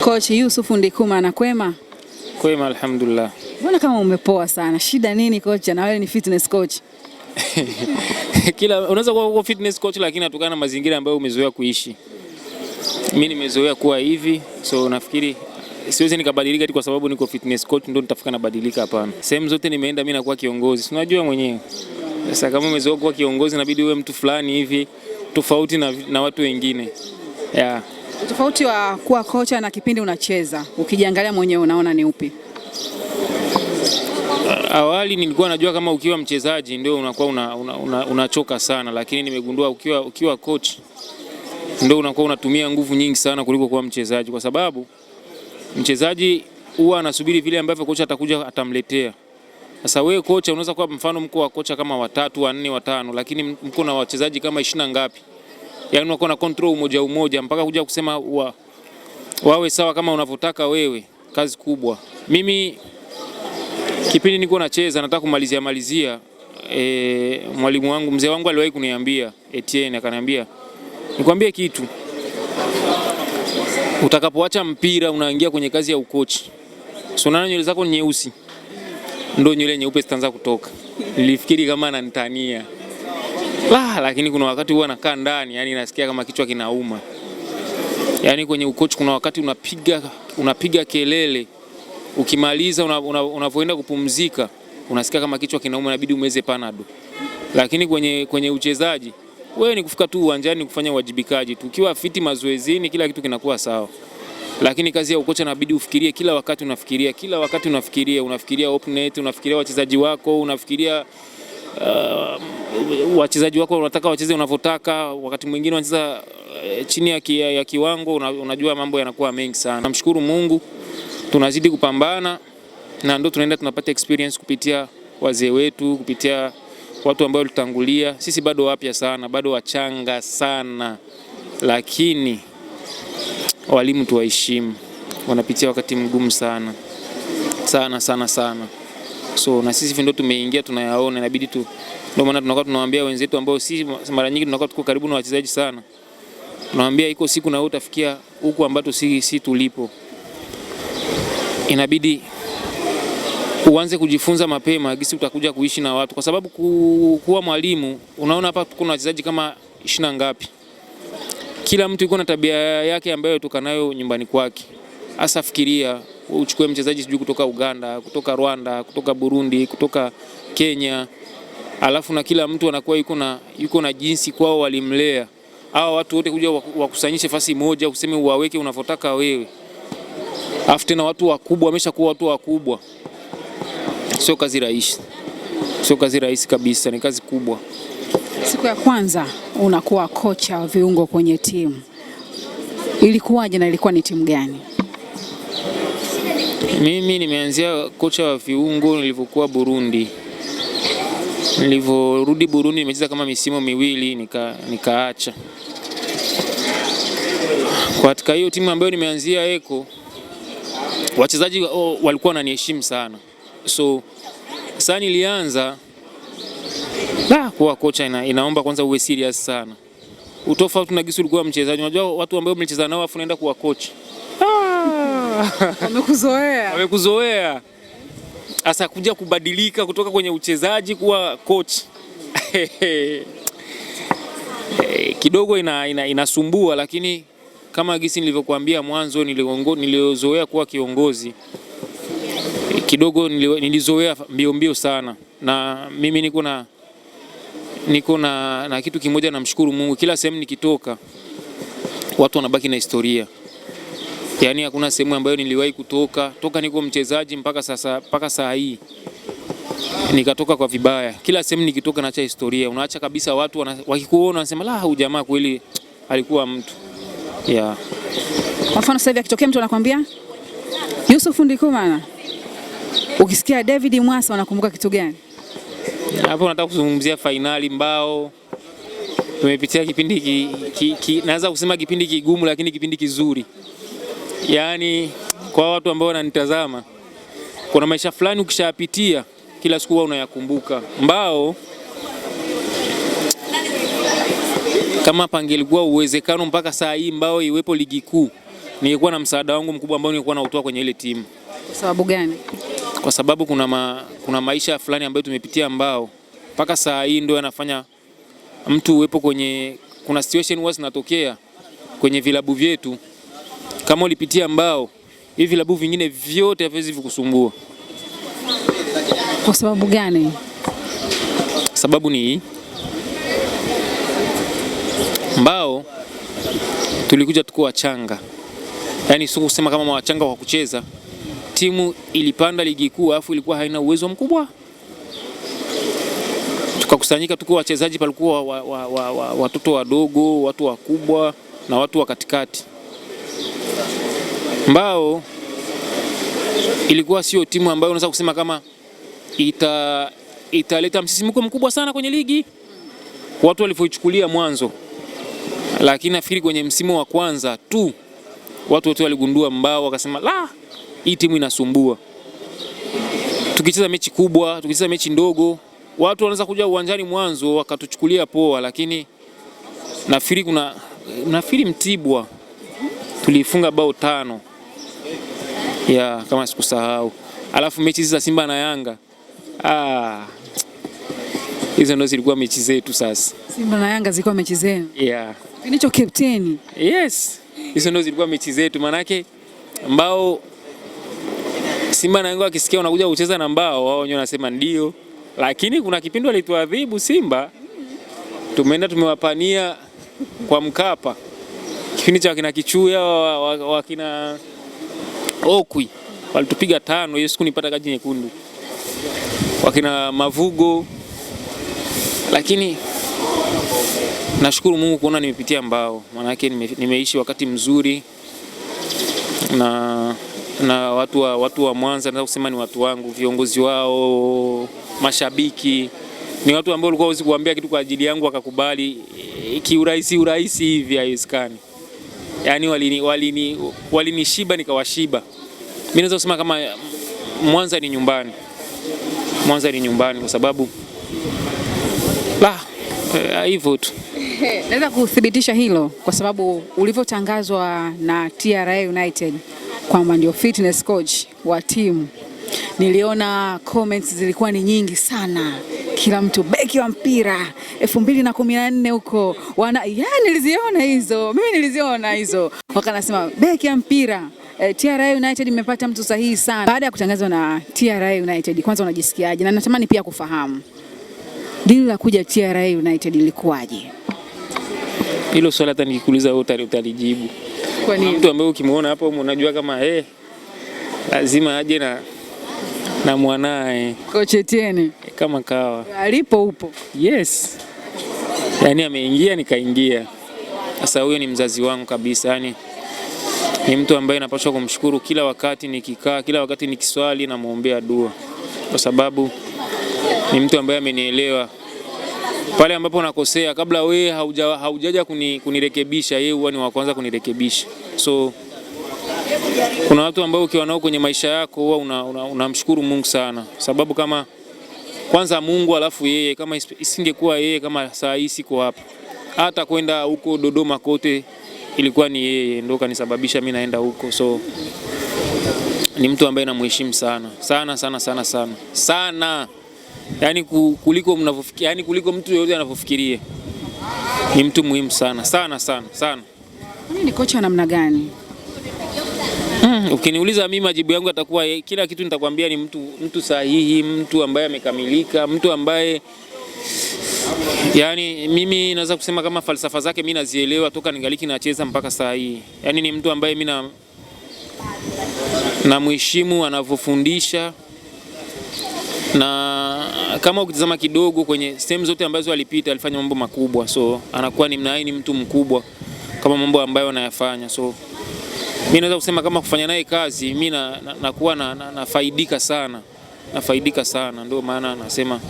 Coach Yusuf Ndikuma na kwema? Kwema alhamdulillah. Mbona kama umepoa sana? Shida nini coach? Na wewe ni fitness coach. Unaweza kuwa fitness coach lakini atokana na mazingira ambayo umezoea kuishi. Mimi nimezoea kuwa hivi, so nafikiri siwezi nikabadilika eti kwa sababu niko fitness coach ndio nitafika nabadilika, hapana. Sehemu zote nimeenda mimi nakuwa kiongozi. Unajua mwenyewe. Sasa kama umezoea kuwa kiongozi inabidi uwe mtu fulani hivi tofauti na watu wengine. Yeah. Tofauti wa kuwa kocha na kipindi unacheza, ukijiangalia mwenyewe unaona ni upi? Awali nilikuwa najua kama ukiwa mchezaji ndio unakuwa unachoka sana, lakini nimegundua ukiwa coach ndio unakuwa unatumia nguvu nyingi sana kuliko kuwa mchezaji, kwa sababu mchezaji huwa anasubiri vile ambavyo kocha atakuja atamletea. Sasa wewe kocha unaweza kuwa mfano mko wa kocha kama 3, 4, 5, lakini mko na wachezaji kama 20 ngapi? Yaani unakuwa na control umoja mpaka kuja kusema wawe sawa kama unavyotaka wewe. Kazi kubwa. Mimi kipindi niko nacheza nataka kumalizia mwalimu wangu, mzee wangu aliwahi kuniambia, Etienne akaniambia, nikwambie kitu, utakapoacha mpira unaingia kwenye kazi ya ukochi, unaona nywele zako nyeusi ndio nywele nyeupe zitaanza kutoka. Nilifikiri kama ananitania. Lakini kuna wakati huwa nakaa ndani, yani nasikia kama kichwa kinauma. Yani kwenye ukochi kuna wakati unapiga kelele, ukimaliza unavoenda kupumzika unasikia kama kichwa kinauma, inabidi umeze Panado. Lakini kwenye uchezaji wewe ni kufika tu uwanjani kufanya wajibikaji tu. Ukiwa fiti mazoezini kila kitu kinakuwa sawa. Lakini kazi ya ukocha inabidi ufikirie kila wakati, unafikiria opponent, unafikiria wachezaji wako, unafikiria wachezaji wako unataka wacheze unavyotaka, wakati mwingine wanacheza chini ya kiwango, unajua mambo yanakuwa mengi sana. Namshukuru Mungu tunazidi kupambana na ndio tunaenda tunapata experience kupitia wazee wetu, kupitia watu ambao walitangulia. Sisi bado wapya sana, bado wachanga sana, lakini walimu tuwaheshimu. Wanapitia wakati mgumu sana. Sana. So na sisi ndio tumeingia tunayaona, inabidi tu, ndio maana tunakuwa tunawaambia wenzetu ambao si mara nyingi tunakuwa tuko karibu na wachezaji sana. Tunawaambia iko siku na wewe utafikia huku ambapo si tulipo. Inabidi uanze kujifunza mapema gisi utakuja kuishi na watu, kwa sababu kuwa mwalimu unaona hapa kuna wachezaji kama 20 ngapi. Kila mtu yuko na tabia yake ambayo toka nayo nyumbani kwake. Asa fikiria uchukue mchezaji sijui kutoka Uganda, kutoka Rwanda, kutoka Burundi, kutoka Kenya. Alafu na kila mtu anakuwa yuko na jinsi kwao walimlea. Hao watu wote kuja wakusanyishe fasi moja, useme uwaweke unavyotaka wewe. Alafu tena watu wakubwa wameshakuwa watu wakubwa. Sio kazi rahisi kabisa, ni kazi kubwa. Siku ya kwanza unakuwa kocha wa viungo kwenye timu, ilikuwaje na ilikuwa ni timu gani? Mimi nimeanzia kocha wa viungo nilipokuwa Burundi. Nilivorudi Burundi nimecheza kama misimu miwili nikaacha. Katika hiyo timu ambayo nimeanzia Eko, wachezaji walikuwa wananiheshimu sana. So sasa nilianza kuwa kocha inaomba kwanza uwe serious sana. Utofauti na gisi ulikuwa mchezaji. Unajua watu ambao mlicheza nao afu unaenda kuwa coach. Wamekuzoea. Asa kuja kubadilika kutoka kwenye uchezaji kuwa coach. Kidogo inasumbua, lakini kama gisi nilivyokuambia mwanzo niliozoea kuwa kiongozi. Kidogo nilizoea mbio sana, na mimi niko na kitu kimoja, namshukuru Mungu. Kila sehemu nikitoka watu wanabaki na historia. Yaani hakuna sehemu ambayo niliwahi toka niko mchezaji mpaka saa hii nikatoka kwa vibaya. Kila sehemu nikitoka naacha historia. Unaacha kabisa, watu wakikuona wanasema huyu jamaa kweli alikuwa mtu. Yeah. Kwa mfano sasa hivi akitokea mtu anakuambia Yusuf Ndikuma, ukisikia David Mwasa unakumbuka kitu gani? Hapo nataka kuzungumzia finali Mbao. Tumepitia kipindi naweza kusema kipindi kigumu, lakini kipindi kizuri. Yaani kwa watu ambao wananitazama, kuna maisha fulani ukishapitia kila siku unayakumbuka. Mbao kama pangelikuwa uwezekano mpaka saa hii Mbao iwepo ligi kuu, ningekuwa na msaada wangu mkubwa ambao nilikuwa nautoa kwenye ile timu. Kwa sababu gani? Kwa sababu kuna maisha fulani ambayo tumepitia ambao mpaka saa hii ndio yanafanya mtu uwepo kwenye, kuna situation huwa zinatokea kwenye vilabu vyetu. Kama ulipitia ambao hivi vilabu vingine vyote haviwezi kukusumbua. Kwa sababu gani? Sababu ni hii. Mbao tulikuja tuko wachanga. Yaani sio kusema kama wachanga wa kucheza. Timu ilipanda ligi kuu afu ilikuwa haina uwezo mkubwa. Tukakusanyika tuko wachezaji, palikuwa watoto wadogo, watu wakubwa na watu wa katikati. Mbao ilikuwa sio timu ambayo unaweza kusema kama italeta msisimko mkubwa sana kwenye ligi. Watu walivyoichukulia mwanzo. Lakini nafikiri kwenye msimu wa kwanza tu watu wote waligundua Mbao wakasema la, hii timu inasumbua. Tukicheza mechi kubwa, tukicheza mechi ndogo, watu wanaanza kuja uwanjani mwanzo wakatuchukulia poa, lakini nafikiri Mtibwa tulifunga bao 5. Kama sikusahau. Alafu mechi za Simba na Yanga. Hizo ndio zilikuwa mechi zetu sasa. Simba na Yanga zilikuwa mechi zenu? Kinicho captain. Yes. Hizo ndio zilikuwa mechi zetu, manake Mbao Simba na Yanga wakisikia unakuja kucheza na Mbao, wao wenyewe wanasema ndio. Lakini kuna kipindi walituadhibu Simba. Tumeenda tumewapania kwa Mkapa. Kipindi cha kina Kichuya wakina Okwi walitupiga 5, hiyo siku nipata kadi nyekundu. Wakina Mavugo. Lakini nashukuru Mungu kuona nimepitia Mbao. Maana yake nimeishi wakati mzuri na watu wa Mwanza, naweza kusema ni watu wangu, viongozi wao, mashabiki. Ni watu ambao walikuwa hawezi kuambia kitu kwa ajili yangu wakakubali kiurahisi hivi, haiwezekani. Yaani walinishiba nikawashiba. Mimi naweza kusema kama Mwanza ni nyumbani. Mwanza ni nyumbani kwa sababu hivyo tu. Naweza kuthibitisha hilo kwa sababu ulivyotangazwa na TRA United kwamba ndio fitness coach wa timu, niliona comments zilikuwa ni nyingi sana. Kila mtu beki wa mpira 2014 huko niliziona hizo. Wakanasema beki ya mpira TRA United imepata mtu sahihi sana. Baada ya kutangazwa na TRA United, kwanza unajisikiaje? Na natamani pia kufahamu dili la kuja TRA United ilikuwaje? Hilo swali hata nikikuuliza wewe utalijibu. Kwa nini? Mtu ambaye ukimwona hapo unajua kama lazima aje na mwanae. Coach Etienne kama kawa. Alipo upo. Yes. Yaani ameingia nikaingia. Sasa huyo ni mzazi wangu kabisa. Yaani ni mtu ambaye napaswa kumshukuru kila wakati nikikaa, kila wakati nikiswali na muombea dua. Kwa sababu ni mtu ambaye amenielewa. Pale ambapo nakosea, kabla wewe haujaja kunirekebisha, yeye huwa ni wa kwanza kunirekebisha. So kuna watu ambao ukiwa nao kwenye maisha yako huwa unamshukuru Mungu sana. Sababu kama kwanza Mungu alafu yeye, kama isingekuwa yeye, kama saa hii siko hapa. Hata kwenda huko Dodoma kote ilikuwa ni yeye ndio kanisababisha mimi naenda huko. So ni mtu ambaye namheshimu sana. Sana. Yaani kuliko mnavyofikiria, yaani kuliko mtu yote anavyofikiria. Ni mtu muhimu sana. Ni kocha namna gani? Ukiniuliza mimi majibu yangu yatakuwa kila kitu nitakwambia ni mtu sahihi, mtu ambaye amekamilika, mtu ambaye yani mimi naweza kusema kama falsafa zake mimi nazielewa toka ningaliki nacheza mpaka saa hii. Yaani ni mtu ambaye mimi na mheshimu anavyofundisha, na kama ukitazama kidogo kwenye sehemu zote ambazo alipita alifanya mambo makubwa. So anakuwa ni mtu mkubwa kama mambo ambayo anayafanya. So mimi naweza kusema kama kufanya naye kazi mimi nakuwa nafaidika sana. Nafaidika sana, ndio maana nasema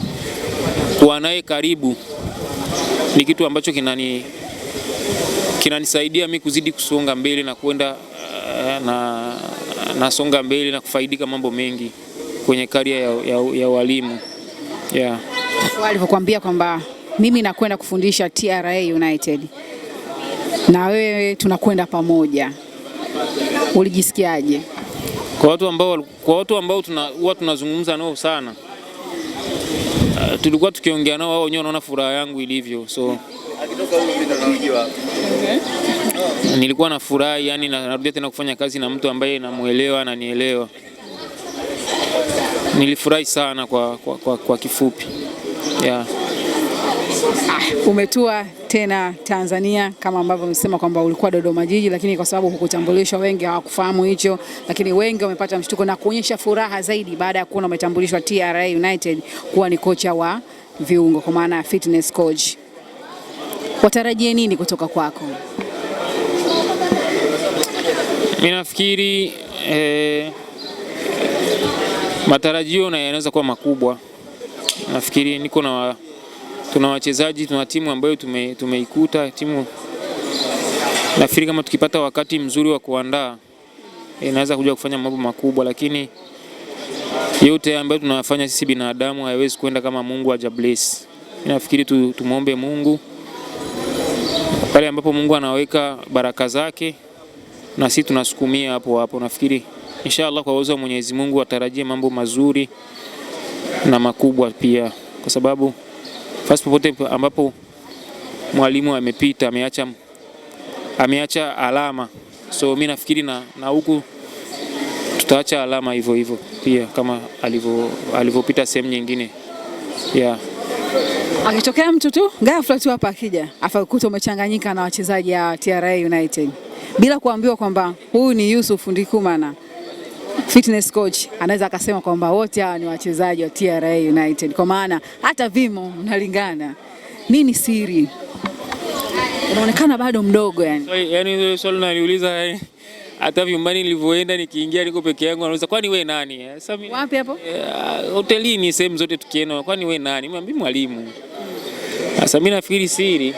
kuwa naye karibu ni kitu ambacho kinanisaidia mimi kuzidi kusonga mbele na kwenda nasonga mbele na kufaidika mambo mengi kwenye career ya walimu. Walivyokuambia kwamba mimi nakwenda kufundisha TRA United na wewe tunakwenda pamoja, Ulijisikiaje? Kwa watu ambao huwa tunazungumza nao sana, tulikuwa tukiongea nao, wao wenyewe wanaona furaha yangu ilivyo, so nilikuwa na furaha, yani narudia tena kufanya kazi na mtu ambaye namuelewa na nielewa. Nilifurahi sana kwa kifupi. Yeah. Umetua tena Tanzania kama ambavyo umesema kwamba ulikuwa Dodoma Jiji, lakini kwa sababu hukutambulishwa wengi hawakufahamu hicho, lakini wengi wamepata mshtuko na kuonyesha furaha zaidi baada ya kuona umetambulishwa TRA United kuwa ni kocha wa viungo, kwa maana fitness coach. Watarajie nini kutoka kwako? Mimi nafikiri matarajio yanaweza kuwa makubwa. Nafikiri tuna wachezaji, tuna timu ambayo tumeikuta timu. Nafikiri kama tukipata wakati mzuri wa kuandaa inaweza kuja kufanya mambo makubwa, lakini yote ambayo tunafanya sisi binadamu haiwezi kwenda kama Mungu hajabless. Nafikiri tumuombe Mungu pale ambapo Mungu anaweka baraka zake na sisi tunasukumia hapo. Nafikiri inshallah kwa uwezo wa Mwenyezi Mungu atarajie mambo mazuri na makubwa pia, kwa sababu first popote ambapo mwalimu amepita ameacha alama, so mimi nafikiri na huku tutaacha alama hivyo pia kama alivyopita sehemu nyingine. Yeah. Akitokea mtu tu ghafla tu hapa akija afakuta umechanganyika na wachezaji wa TRA United bila kuambiwa kwamba huyu ni Yusuf Ndikumana fitness coach, anaweza akasema kwamba wote hawa ni wachezaji wa TRA United, kwa maana hata vimo unalingana. Nini siri? Unaonekana bado mdogo yani. Yaani swali naliuliza, hata vyumbani nilivyoenda nikiingia niko peke yangu anauliza kwani wewe nani? Sasa mimi wapi hapo? Hotelini, sehemu zote tukienda kwani wewe nani? Mimi mwalimu. Sasa mimi nafikiri siri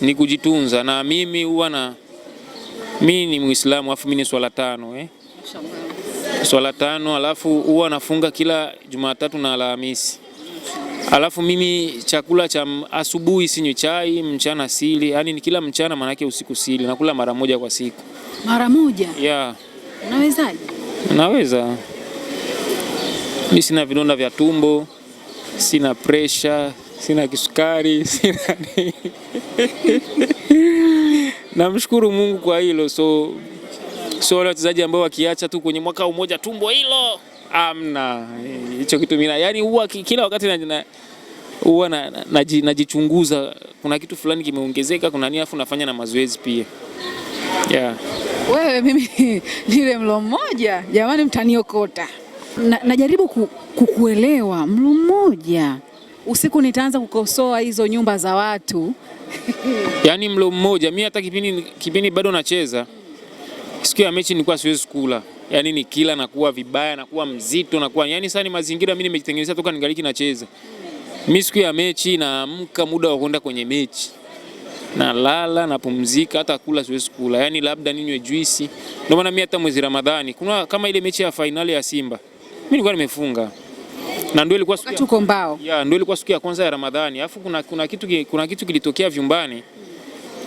ni kujitunza, na mimi ni Muislamu alafu mimi ni swala 5 swala 5, alafu huwa nafunga kila Jumatatu na Alhamisi. Alafu mimi chakula cha asubuhi sinywi chai, mchana sili, yani ni kila mchana, maana yake usiku sili, nakula mara moja kwa siku. Mara moja? Yeah. Unawezaje? Naweza. Mimi sina vidonda vya tumbo, sina pressure, sina kisukari, sina namshukuru Mungu kwa hilo. So wale wachezaji ambao wakiacha tu kwenye mwaka mmoja tumbo hilo, amna hicho kitu. Mimi yani huwa kila wakati huwa najichunguza, kuna kitu fulani kimeongezeka, kuna nini, afu nafanya na mazoezi pia. Yeah. Wewe mimi nile mlo mmoja, jamani mtaniokota. Najaribu kukuelewa, mlo mmoja. Usiku nitaanza kukosoa hizo nyumba za watu. Yaani mlo mmoja, mimi hata kipindi bado nacheza, siku ya mechi nilikuwa siwezi kula. Yaani nikila nakuwa vibaya, nakuwa mzito, nakuwa yani sasa ni mazingira mimi nimejitengenezea toka ningali nacheza. Mimi siku ya mechi naamka muda wa kwenda kwenye mechi, nalala, napumzika, hata kula siwezi kula. Yaani labda ninywe juisi. Ndio maana mimi hata mwezi Ramadhani kuna kama ile mechi ya finali ya Simba, mimi nilikuwa nimefunga. Na ndio ilikuwa siku tuko mbao. Yeah, ndio ilikuwa siku ya kwanza ya Ramadhani. Alafu kuna kitu kilitokea vyumbani.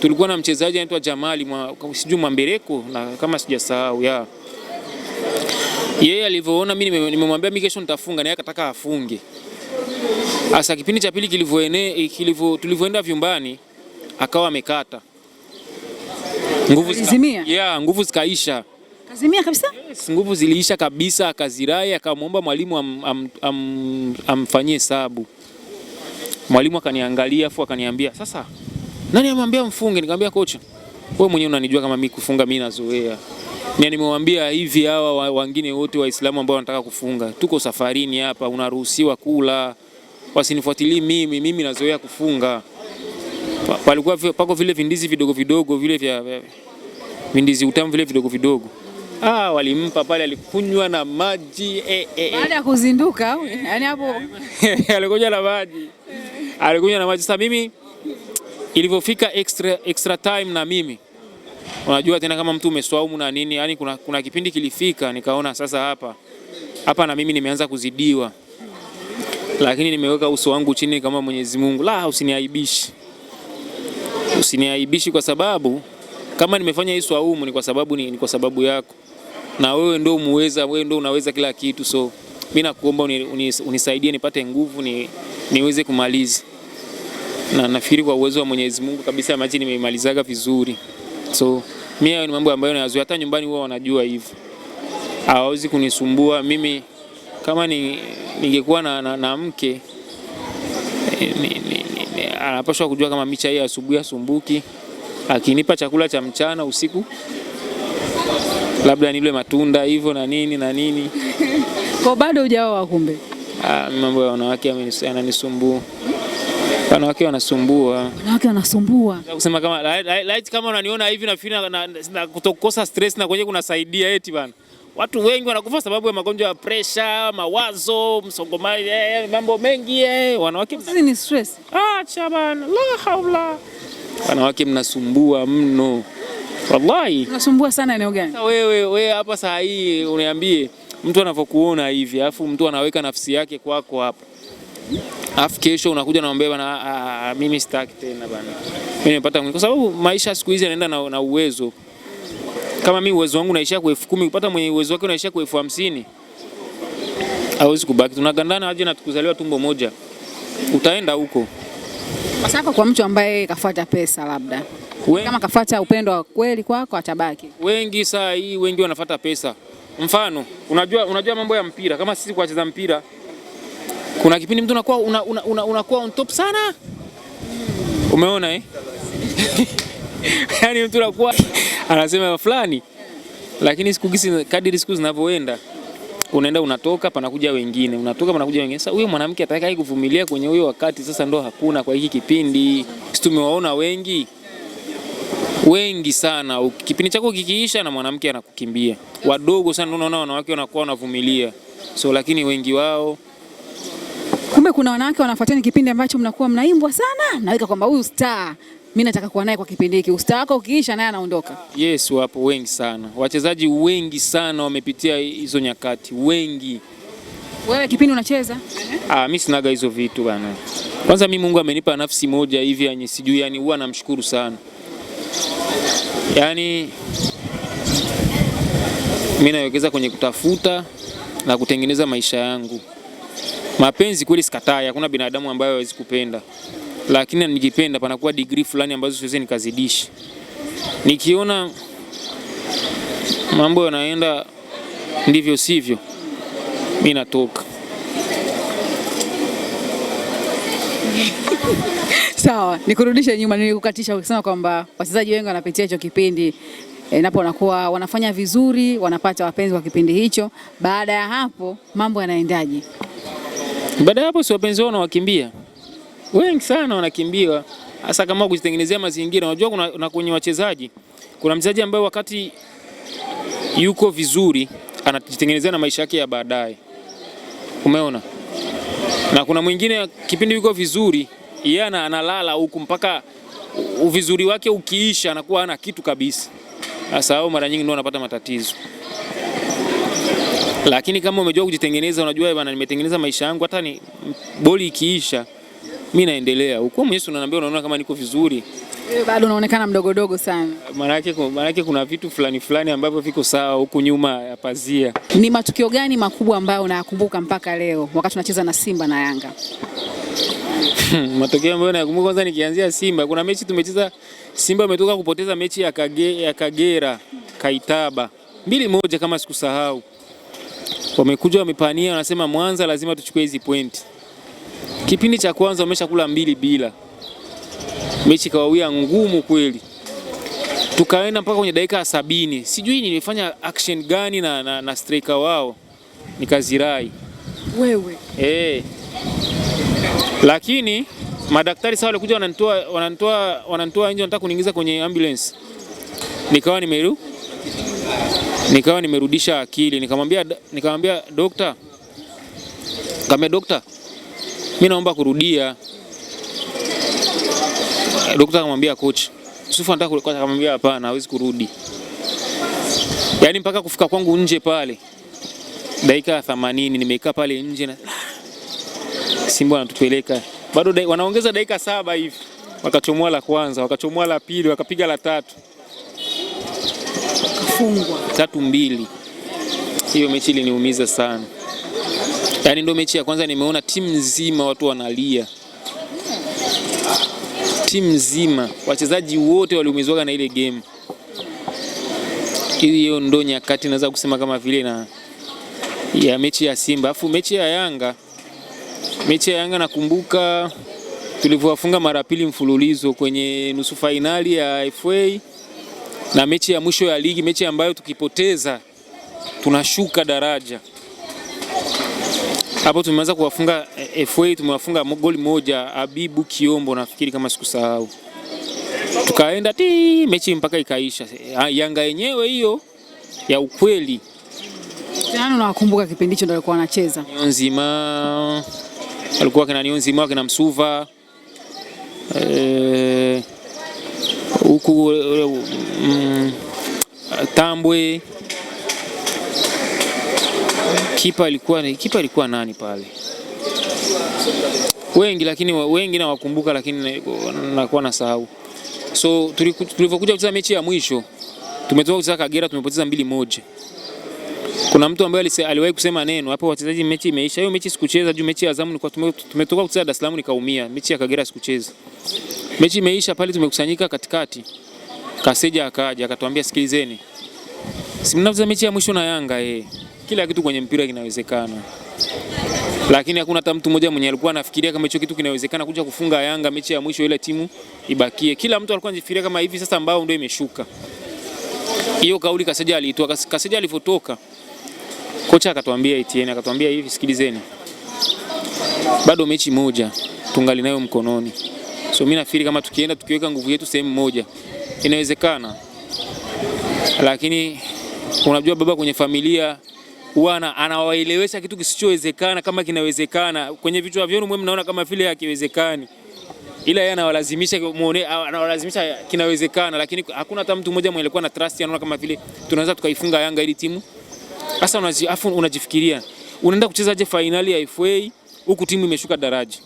Tulikuwa na mchezaji anaitwa Jamali sijui Mwambereko, na kama sijasahau. Yeah. Yeye alivyoona mimi nimemwambia mimi kesho nitafunga, naye akataka afunge. Asa kipindi cha pili tulivyoenda vyumbani akawa amekata. Nguvu zikaisha. Kazimia kabisa? Yes, nguvu ziliisha kabisa, akazirai, akamwomba mwalimu amfanyie hesabu. Mwalimu akaniangalia afu akaniambia, "Sasa nani amwambia mfunge?" Nikamwambia, "Kocha, wewe mwenyewe unanijua kama mimi kufunga mimi nazoea. Nimemwambia hivi hawa wengine wote Waislamu ambao wanataka kufunga, tuko safarini hapa, unaruhusiwa kula. Wasinifuatilie mimi nazoea kufunga." Palikuwa pako vile vindizi vidogo vile vya vindizi utamu vile vidogo. Walimpa pale, alikunywa na maji baada ya kuzinduka au yani hapo alikunywa na maji. Alikunywa na maji. Sasa mimi ilivyofika extra time, na mimi unajua tena kama mtu umeswaumu na nini, yani kuna kipindi kilifika nikaona sasa hapa na mimi nimeanza kuzidiwa, lakini nimeweka uso wangu chini kama Mwenyezi Mungu, usiniaibishi kwa sababu kama nimefanya hii swaumu ni kwa sababu yako, na wewe ndio muweza, wewe ndio unaweza kila kitu. So mimi nakuomba unisaidie nipate nguvu niweze kumaliza, na nafikiri kwa uwezo wa Mwenyezi Mungu kabisa maji nimeimalizaga vizuri. So mimi ni mambo ambayo nayazoea, hata nyumbani huwa wanajua hivyo, hawezi kunisumbua mimi. Kama ningekuwa na mke anapaswa kujua kama micha hii asubuhi asumbuki, akinipa chakula cha mchana, usiku labda nile matunda hivyo na nini. Kwa bado hujaoa kumbe? Mambo ya wanawake yananisumbua. Wanawake wanasumbua. Kusema kama unaniona hivi na kutokosa stress na kwenye kunasaidia eti bana. Watu wengi wanakufa sababu ya magonjwa ya pressure, mawazo, msongamano, mambo mengi wanawake. Sisi ni stress. Acha bana, la haula. Wanawake mnasumbua mno. Wallahi. Unasumbua sana eneo gani? Sasa wewe hapa saa hii uniambie mtu anavyokuona hivi, alafu mtu anaweka nafsi yake kwako hapa. Alafu kesho unakuja naomba bana, mimi sitaki tena bana. Mimi nimepata, kwa sababu maisha siku hizi yanaenda na uwezo. Kama mimi uwezo wangu unaishia kwa 10,000, kupata mwenye uwezo wake unaishia kwa 50,000. Hawezi kubaki. Tunagandana aje na tukuzaliwa tumbo moja. Utaenda huko. Masaka kwa mtu ambaye kafuata pesa labda. Kama kafuata upendo wa kweli kwako atabaki. Wengi saa hii wanafuata pesa. Mfano, unajua mambo ya mpira, kama sisi kwa wacheza mpira kuna kipindi mtu unakuwa on top sana. Umeona Yaani mtu anakuwa anasema fulani, lakini kadiri siku zinavyoenda unaenda unatoka panakuja wengine, unatoka panakuja wengine. Sasa huyo mwanamke atakaye kuvumilia kwenye huyo wakati sasa ndo hakuna kwa hiki kipindi. Sisi tumewaona wengi sana. Kipindi chako kikiisha na mwanamke anakukimbia. Wadogo sana unaona wanawake wanakuwa wanavumilia. So lakini wengi wao, kumbe kuna wanawake wanafuatana kipindi ambacho mnakuwa mnaimbwa sana, naweka kwamba huyu star mimi nataka kuwa naye kwa kipindi hiki. Ustaa wako ukiisha naye anaondoka. Yes, wapo wengi sana. Wachezaji wengi sana wamepitia hizo nyakati, wengi. Wewe kipindi unacheza? Mimi sinaga hizo vitu bana. Kwanza mimi Mungu amenipa nafsi moja hivi yenye sijui, yani huwa namshukuru sana. Yani mimi nawekeza kwenye kutafuta na kutengeneza maisha yangu. Mapenzi kweli sikatai, hakuna binadamu ambaye hawezi kupenda. Lakini nikipenda panakuwa degree fulani ambazo siwezi nikazidisha. Nikiona mambo yanaenda ndivyo sivyo, mimi natoka. Sawa, nikurudishe nyuma, nilikukatisha ukisema kwamba wachezaji wengi wanapitia hicho kipindi napo wanakuwa wanafanya vizuri, wanapata wapenzi kwa kipindi hicho. Baada ya hapo mambo yanaendaje? Baada ya hapo si wapenzi wao wanakimbia. Wengi sana wanakimbia, hasa kama kujitengenezea mazingira. Unajua kuna kwenye wachezaji, kuna mchezaji ambaye wakati yuko vizuri anajitengenezea na maisha yake ya baadaye. Umeona? Na kuna mwingine kipindi yuko vizuri, yeye analala huku mpaka uvizuri wake ukiisha anakuwa hana kitu kabisa. Sasa hao mara nyingi ndio wanapata matatizo. Lakini kama umejua kujitengeneza, unajua bwana, nimetengeneza maisha yangu, hata ni boli ikiisha mimi naendelea. Huko mwenyewe unaniambia unaona kama niko vizuri. Wewe bado unaonekana mdogo sana. Maana yake kuna vitu fulani ambavyo viko sawa huko nyuma ya pazia. Ni matukio gani makubwa ambayo unayakumbuka mpaka leo wakati unacheza na Simba na Yanga? Matokeo ambayo nakumbuka, kwanza nikianzia Simba, kuna mechi tumecheza, Simba ametoka kupoteza mechi ya Kagera Kaitaba 2-1 kama sikusahau. Wamekuja wamepania, wanasema Mwanza lazima tuchukue hizi point. Kipindi cha kwanza wameshakula 2-0. Mechi kawawia ngumu kweli. Tukaenda mpaka kwenye dakika 70. Sijui nilifanya action gani na striker wao, nikazirai. Wewe? Lakini madaktari sawa walikuja wananitoa nje, wanataka kuniingiza kwenye ambulance. Nikawa nimerudisha akili, nikamwambia dokta, mimi naomba kurudia. Dokta akamwambia coach, Yusufu anataka kurudia. Akamwambia hapana, hawezi kurudi. Yaani mpaka kufika kwangu nje pale dakika 80 nimekaa pale nje na Simba wanatupeleka. Bado wanaongeza dakika 7 hivi. Wakachomoa la kwanza, wakachomoa la pili, wakapiga la tatu. kufungwa 3-2. Hiyo mechi iliniumiza sana. Yaani ndio mechi ya kwanza nimeona timu nzima watu wanalia. Timu nzima, wachezaji wote waliumizwa na ile game. Hiyo ndo nyakati naweza kusema kama vile na ya mechi ya Simba. Afu mechi ya Yanga nakumbuka tulivyowafunga mara pili mfululizo kwenye nusu fainali ya FA na mechi ya mwisho ya ligi, mechi ambayo tukipoteza tunashuka daraja. Hapo tumeanza kuwafunga FA, tumewafunga goli moja Abibu Kiombo nafikiri kama sikusahau. Tukaenda mechi mpaka ikaisha. Yanga yenyewe hiyo ya ukweli. Jana unakumbuka kipindi hicho ndio alikuwa anacheza. Nzima alikuwa kina Nzima kina Msuva. Huku Tambwe. Kipa alikuwa nani pale? Wengi na wakumbuka lakini nakuwa nasahau. So tulivyokuja kucheza mechi ya mwisho tumetoka kucheza Kagera tumepoteza 2-1. Kuna mtu ambaye aliwahi kusema neno hapo, wachezaji mechi imeisha. Hiyo mechi sikucheza juu mechi ya Azam nilikuwa tumetoka kucheza Dar es Salaam nikaumia. Mechi ya Kagera sikucheza. Mechi imeisha pale tumekusanyika katikati. Kaseja akaja akatuambia sikilizeni. Si mnacheza mechi ya mwisho na Yanga Kila kitu kwenye mpira kinawezekana. Lakini hakuna hata mtu mmoja mwenye alikuwa anafikiria kama hicho kitu kinawezekana kuja kufunga Yanga mechi ya mwisho ile timu ibakie. Kila mtu alikuwa anafikiria kama hivi sasa ambao ndio imeshuka. Hiyo kauli Kaseja aliitoa. Kaseja alivotoka kocha akatuambia Etienne akatuambia hivi sikilizeni. Bado mechi moja tungali nayo mkononi. So mimi nafikiri kama tukienda tukiweka nguvu yetu sehemu moja inawezekana. Lakini unajua baba kwenye familia huwa anawaelewesha kitu kisichowezekana kama kinawezekana. Kwenye vichwa vyenu mwe mnaona kama vile hakiwezekani. Ila yeye anawalazimisha kinawezekana, lakini hakuna hata mtu mmoja mwenye alikuwa na trust anaona kama vile tunaweza tukaifunga Yanga ili timu. Sasa unajifikiria unaenda kuchezaje finali ya FA huku timu imeshuka daraja.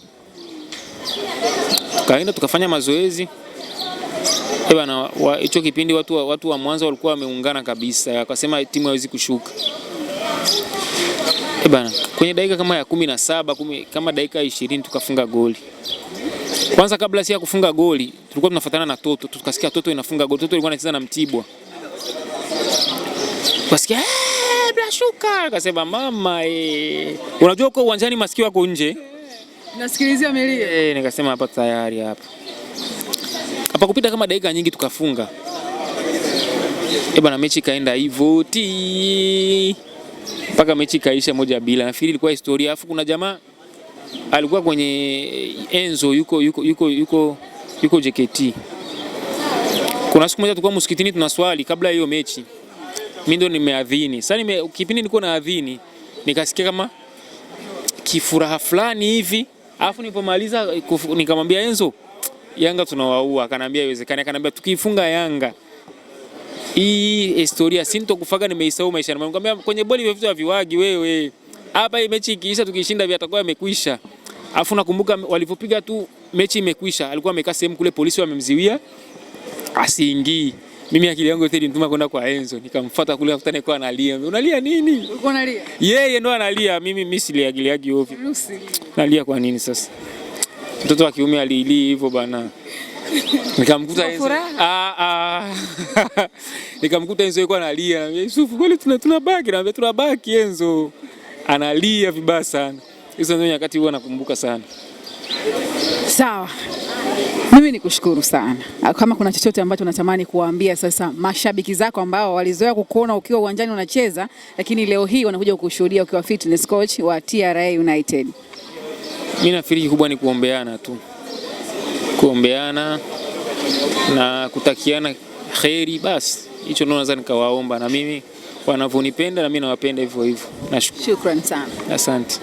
Kaenda tukafanya mazoezi. Bwana hicho kipindi watu wa Mwanza walikuwa wameungana kabisa. Akasema timu haiwezi kushuka. Bwana kwenye dakika kama ya 17 kama dakika 20 tukafunga goli. Kwanza kabla si ya kufunga goli tulikuwa tunafuatana na Toto. Tukasikia Toto inafunga goli. Toto alikuwa anacheza na Mtibwa. Tukasikia bila shuka. Akasema mama unajua uko uwanjani masikio yako nje. Nasikilizia melia. Nikasema hapa tayari hapa. Hapa kupita kama dakika nyingi tukafunga. Bwana mechi kaenda hivyo mpaka mechi kaisha 1-1. Nafikiri ilikuwa historia. Afu kuna jamaa alikuwa kwenye Enzo yuko JKT. Kuna siku moja tulikuwa msikitini tunaswali kabla hiyo mechi. Mimi ndo nimeadhini. Sasa kipindi nilikuwa na adhini nikasikia kama kifuraha fulani hivi. Alafu nilipomaliza nikamwambia Enzo Yanga tunawaua. Akaniambia haiwezekani. Akaniambia tukifunga Yanga hii historia sintokufaga nimeisahau maisha. Nikamwambia kwenye boli hivyo vitu haviwagi wewe. Hapa hii mechi ikiisha tukishinda vitakuwa imekwisha. Alafu nakumbuka walipopiga tu mechi imekwisha. Alikuwa amekaa sehemu kule polisi wamemziwia asiingii. Mimi akili yangu yote ilinituma kwenda kwa Enzo. Nikamfuata kule akutane kwa analia. Unalia nini? Ulikuwa unalia? Yeye ndo analia. Mimi siliagiliagi ovyo. Nalia kwa nini sasa? Mtoto wa kiume alili hivyo bana. Nikamkuta Enzo. Nikamkuta Enzo yuko analia. Yusufu kweli tunabaki, naambia tunabaki Enzo. Analia vibaya sana. Hizo ndio nyakati huwa nakumbuka sana. Sawa. Mimi nikushukuru sana. Kama kuna chochote ambacho unatamani kuwaambia sasa mashabiki zako ambao walizoea kukuona ukiwa uwanjani unacheza, lakini leo hii wanakuja kukushuhudia ukiwa fitness coach wa TRA United. Mimi nafikiri kikubwa ni kuombeana tu. Kuombeana na kutakiana kheri basi. Hicho ndio naweza nikawaomba na mimi wanavyonipenda na mimi nawapenda hivyo hivyo. Nashukuru. Shukrani sana. Asante.